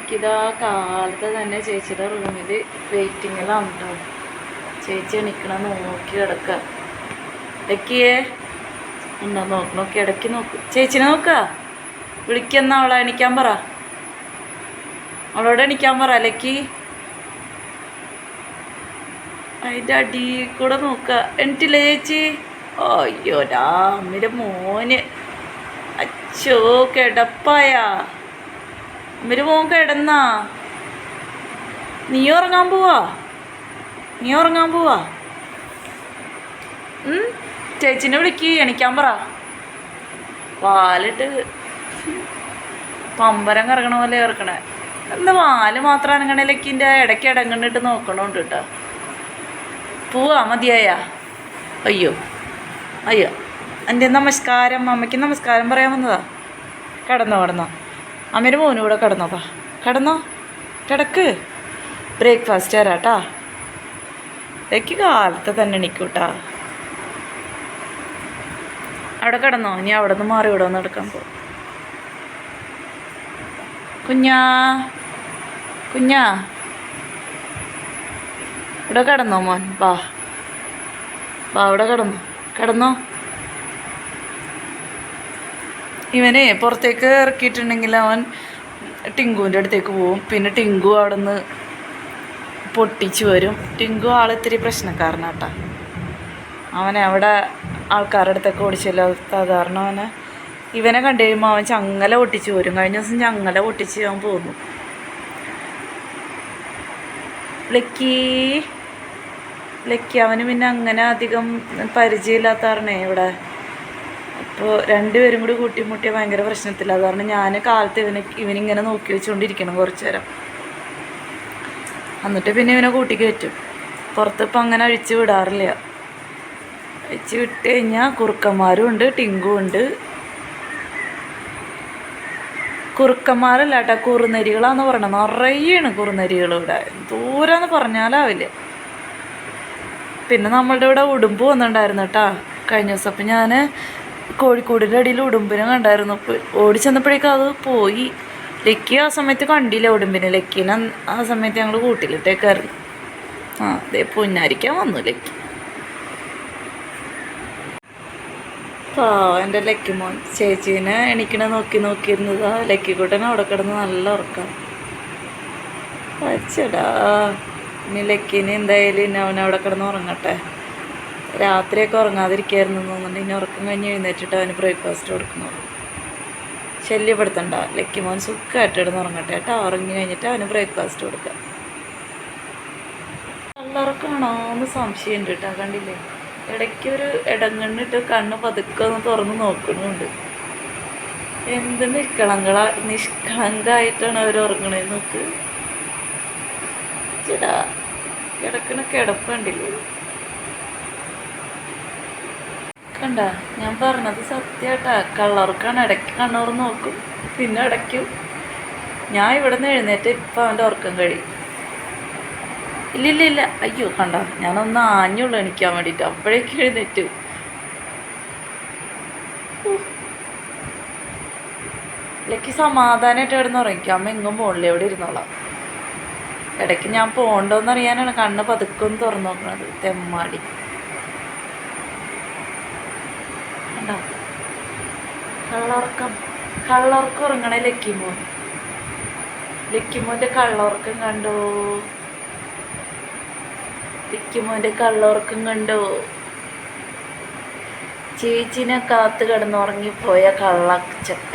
ലക്കിതാ കാലത്ത് തന്നെ ചേച്ചിയുടെ റൂമിൽ വെയിറ്റിങ്ങിലാണ് കേട്ടോ. ചേച്ചി എണിക്കണം നോക്കി കിടക്കുക. ലക്കിയേ ഉണ്ടോ നോക്കി ഇടയ്ക്ക് നോക്ക്. ചേച്ചിനെ നോക്കുക. വിളിക്കുന്ന അവളെ എണിക്കാൻ പറ. അവളോട് എണിക്കാൻ പറ ലക്കി. അതിൻ്റെ അടിയിൽ കൂടെ നോക്കുക. എണിട്ടില്ലേ ചേച്ചി? അയ്യോടാ അമ്മയുടെ മോന്. അച്ചോ കിടപ്പായാ? അമ്മര് മോൻ കിടന്നാ? നീ ഉറങ്ങാൻ പോവാ? ചേച്ചിനെ വിളിക്ക് എണിക്കാൻ പറ. വാലിട്ട് പമ്പരം കറങ്ങണ പോലെ ഇറക്കണേ. എന്താ വാല് മാത്രം അനങ്ങണേലേക്കിൻ്റെ ഇടയ്ക്ക് ഇടങ്ങണിട്ട് നോക്കണോണ്ട് കേട്ടോ. പോവാ മതിയായ? അയ്യോ എൻ്റെ നമസ്കാരം. അമ്മയ്ക്ക് നമസ്കാരം പറയാൻ വന്നതാ. കിടന്നോ അമ്മേൻ്റെ മോനും കൂടെ കിടന്നോ കിടക്ക്. ബ്രേക്ക്ഫാസ്റ്റ് തരാട്ടാ. എനിക്ക് കാലത്ത് തന്നെ എണിക്കൂട്ടാ. അവിടെ കിടന്നോ? ഇനി അവിടെ നിന്ന് മാറി ഇവിടെ വന്ന് എടുക്കാൻ പോ. കുഞ്ഞാ ഇവിടെ കിടന്നോ മോൻ? വാ ഇവിടെ കിടന്നോ. ഇവനെ പുറത്തേക്ക് ഇറക്കിയിട്ടുണ്ടെങ്കിൽ അവൻ ടിങ്കുവിൻ്റെ അടുത്തേക്ക് പോവും. പിന്നെ ടിങ്കു അവിടെ നിന്ന് പൊട്ടിച്ച് വരും. ടിങ്കു ആളിത്തിരി പ്രശ്നക്കാരനാട്ടാ. അവനെ അവിടെ ആൾക്കാരുടെ അടുത്തൊക്കെ ഓടിച്ചല്ലോ. സാധാരണ ഇവനെ കണ്ടു കഴിയുമ്പോൾ അവൻ ചങ്ങല പൊട്ടിച്ച് വരും. കഴിഞ്ഞ ദിവസം ചങ്ങല പൊട്ടിച്ച് അവൻ പോന്നു. ലക്കി അവന് പിന്നെ അങ്ങനെ അധികം പരിചയമില്ലാത്ത കാരണേ ഇവിടെ. അപ്പോൾ രണ്ടുപേരും കൂടി കൂട്ടിമുട്ടിയ ഭയങ്കര പ്രശ്നത്തില്ല. അത് കാരണം ഞാൻ കാലത്ത് ഇവനിങ്ങനെ നോക്കി വെച്ചുകൊണ്ടിരിക്കണം കുറച്ച് നേരം. എന്നിട്ട് പിന്നെ ഇവനെ കൂട്ടി കയറ്റും. പുറത്തിപ്പോൾ അങ്ങനെ അഴിച്ച് വിടാറില്ല. അഴിച്ച് വിട്ട് കഴിഞ്ഞാൽ കുറുക്കന്മാരും ഉണ്ട്, ടിങ്കും ഉണ്ട്. കുറുക്കന്മാരല്ല കേട്ടോ, കുറുനരികളാന്ന് പറയണത്. നിറയാണ് കുറുനരികൾ ഇവിടെ. ദൂരെന്ന് പറഞ്ഞാലാവില്ല. പിന്നെ നമ്മളുടെ ഇവിടെ ഉടുമ്പ് വന്നിട്ടുണ്ടായിരുന്നു കേട്ടോ കഴിഞ്ഞ ദിവസം. അപ്പം ഞാൻ കോഴിക്കോടിൻ്റെ അടിയിൽ ഉടുമ്പിനെ കണ്ടായിരുന്നു. ഓടി ചെന്നപ്പോഴേക്കും അത് പോയി. ലക്കി ആ സമയത്ത് കണ്ടില്ല ഉടുമ്പിനെ. ലക്കീനെ ആ സമയത്ത് ഞങ്ങൾ കൂട്ടിലിട്ടേക്കായിരുന്നു. അതേ പൊന്നാരിക്കാൻ വന്നു ലക്കി. എൻ്റെ ലക്കി മോൻ ചേച്ചീനെ എണിക്കണ നോക്കിയിരുന്നതാ. ലക്കിക്കൂട്ടനെ അവിടെ കിടന്ന് നല്ല ഉറക്കം. വച്ചടാ ഇനി ലക്കീനെ എന്തായാലും ഇനി അവനവിടെ കിടന്ന് ഉറങ്ങട്ടെ. രാത്രിയൊക്കെ ഉറങ്ങാതിരിക്കായിരുന്നു തോന്നുന്നുണ്ട്. ഇനി ഉറക്കം കഴിഞ്ഞ് എഴുന്നേറ്റിട്ട് അവന് ബ്രേക്ക്ഫാസ്റ്റ് കൊടുക്കണം. ശല്യപ്പെടുത്തണ്ട. ലക്കി മോൻ സുഖമായിട്ട് കിടന്ന് ഉറങ്ങട്ടെ കേട്ടോ. ഉറങ്ങി കഴിഞ്ഞിട്ട് അവന് ബ്രേക്ക്ഫാസ്റ്റ് കൊടുക്കാം. കള്ളുറക്കാണോ എന്ന് സംശയമുണ്ട് കേട്ടോ. കണ്ടില്ലേ ഇടയ്ക്കൊരു ഇടങ്ങണ്ണിട്ട് കണ്ണ് പതുക്കെ ഒന്ന് തുറന്ന് നോക്കണമുണ്ട്. എന്ത് നിഷ്കളങ്കായിട്ടാണ് അവർ ഉറങ്ങണേന്ന് നോക്ക്. ചേടാ കിടക്കണ കിടപ്പുണ്ടില്ലേ? കണ്ട ഞാൻ പറഞ്ഞത് സത്യമായിട്ടാ. കള്ളവർക്കാണ്. ഇടയ്ക്ക് കണ്ണൂർ നോക്കും പിന്നെ അടയ്ക്കും. ഞാൻ ഇവിടെ നിന്ന് എഴുന്നേറ്റ് ഇപ്പം അവൻ്റെ ഉറക്കം കഴിയും. ഇല്ല അയ്യോ കണ്ട ഞാനൊന്ന് ആഞ്ഞുള്ളൂ എണിക്കാൻ വേണ്ടിയിട്ട്. അപ്പോഴേക്ക് എഴുന്നേറ്റ്. ഇല്ലെങ്കിൽ സമാധാനമായിട്ട് കിടന്ന് ഉറങ്ങിക്കും. അമ്മ എങ്ങും പോണില്ല, എവിടെ ഇരുന്നോളാം. ഇടയ്ക്ക് ഞാൻ പോകണ്ടോന്നറിയാനാണ് കണ്ണ് പതുക്കൊന്ന് തുറന്നു നോക്കണത്. തെമ്മാടി കണ്ടോ കള്ളുറക്കം ഉറങ്ങണേ ലക്കിമോൻ്റെ കള്ളുറക്കം കണ്ടോ? ലക്കിമോൻ്റെ കള്ളുറക്കം കണ്ടോ? ചേച്ചിനെ കാത്ത് കിടന്നുറങ്ങിപ്പോയ കള്ളച്ചക്ക.